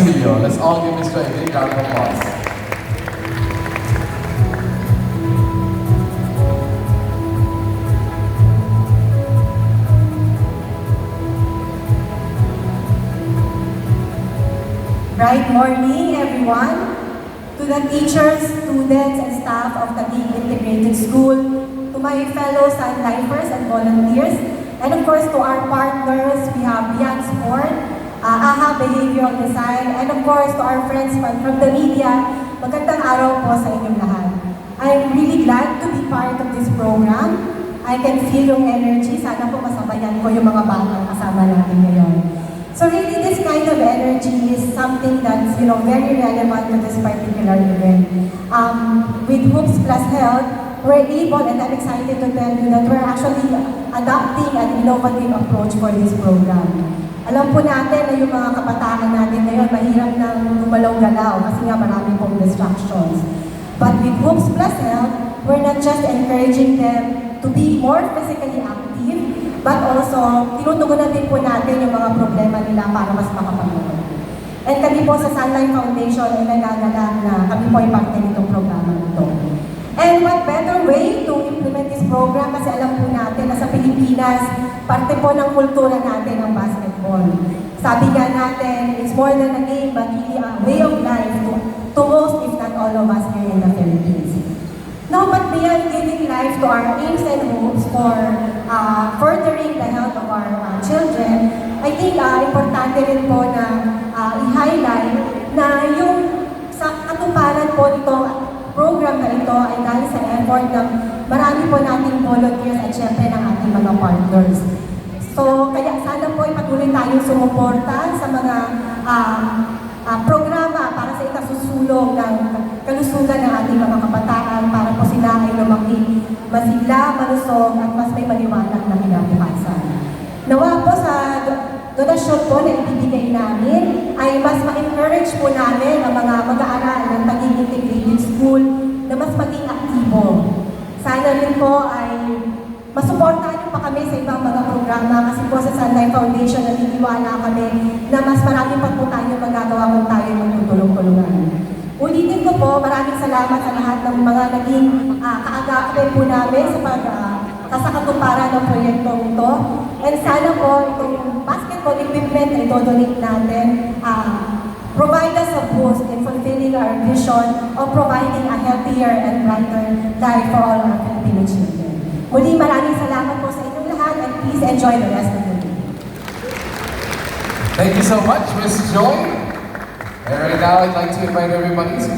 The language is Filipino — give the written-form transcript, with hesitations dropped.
Basilio. Let's all give Mr. a big round of applause. Bright morning, everyone. To the teachers, students, and staff of Taguig Integrated School, to my fellow Sun Lifers and volunteers, and of course to our partners, we have Beyond Sport, AHA Behavioral Design, and of course to our friends from the media, magandang araw po sa inyong lahat. I'm really glad to be part of this program. I can feel yung energy. Sana po masabayan ko yung mga batang kasama natin ngayon. So really, this kind of energy is something that's very relevant to this particular event. With Hoops Plus Health, we're able, and I'm excited to tell you that we're actually adopting an innovative approach for this program. Alam po natin na yung mga kabataan natin ngayon mahirap nang gumalaw-galaw kasi nga marami pong distractions. But with Hoops Plus Health, we're not just encouraging them to be more physically active, but also, tinutugunan din po natin yung mga problema nila para mas makapanood. And kami po sa Sunlight Foundation ay nagagalak na kami po ay parte nitong programa nito. And what better way to implement this program kasi alam po natin na sa Pilipinas, parte po ng kultura natin ang basketball. Sabi nga natin, it's more than a game but really a way of life to most if not all of us here in the Philippines. No, but beyond giving life to our aims and hopes for furthering the health of our children, I think importante rin po na i-highlight na yung sa katuparan po nito program na ito ay dahil sa effort ng marami po nating volunteers at syempre ng ating mga partners. So, kaya sana po patuloy tayong sumuporta sa mga programa para sa ikasusulong ng kalusugan ng ating mga kabataan para po sila ay lumaki masigla, malusog at mas may maliwanag na kinabukasan. Nawa po sa donasyon po na ibibigay namin ay mas ma-encourage po namin ang mga mag-aaral ng Taguig Integrated School na mas maging aktibo. Sana rin po ay masuportahan niyo pa kami sa ibang mga programa kasi po sa Sunlight Foundation naniniwala kami na mas marami pa po tayo magagawa kung tayo magtutulong-tulungan. Ulitin ko po, maraming salamat sa lahat ng mga naging kaagapan po namin sa katuparan ng proyektong ito. And sana po itong basketball equipment na ito-donate natin provide us a boost in fulfilling our vision of providing a healthier and brighter life for all our Filipino children. Muli, maraming salamat po sa inyong lahat and please enjoy the rest of the day. Thank you so much, Ms. Joy. And right now, I'd like to invite everybody to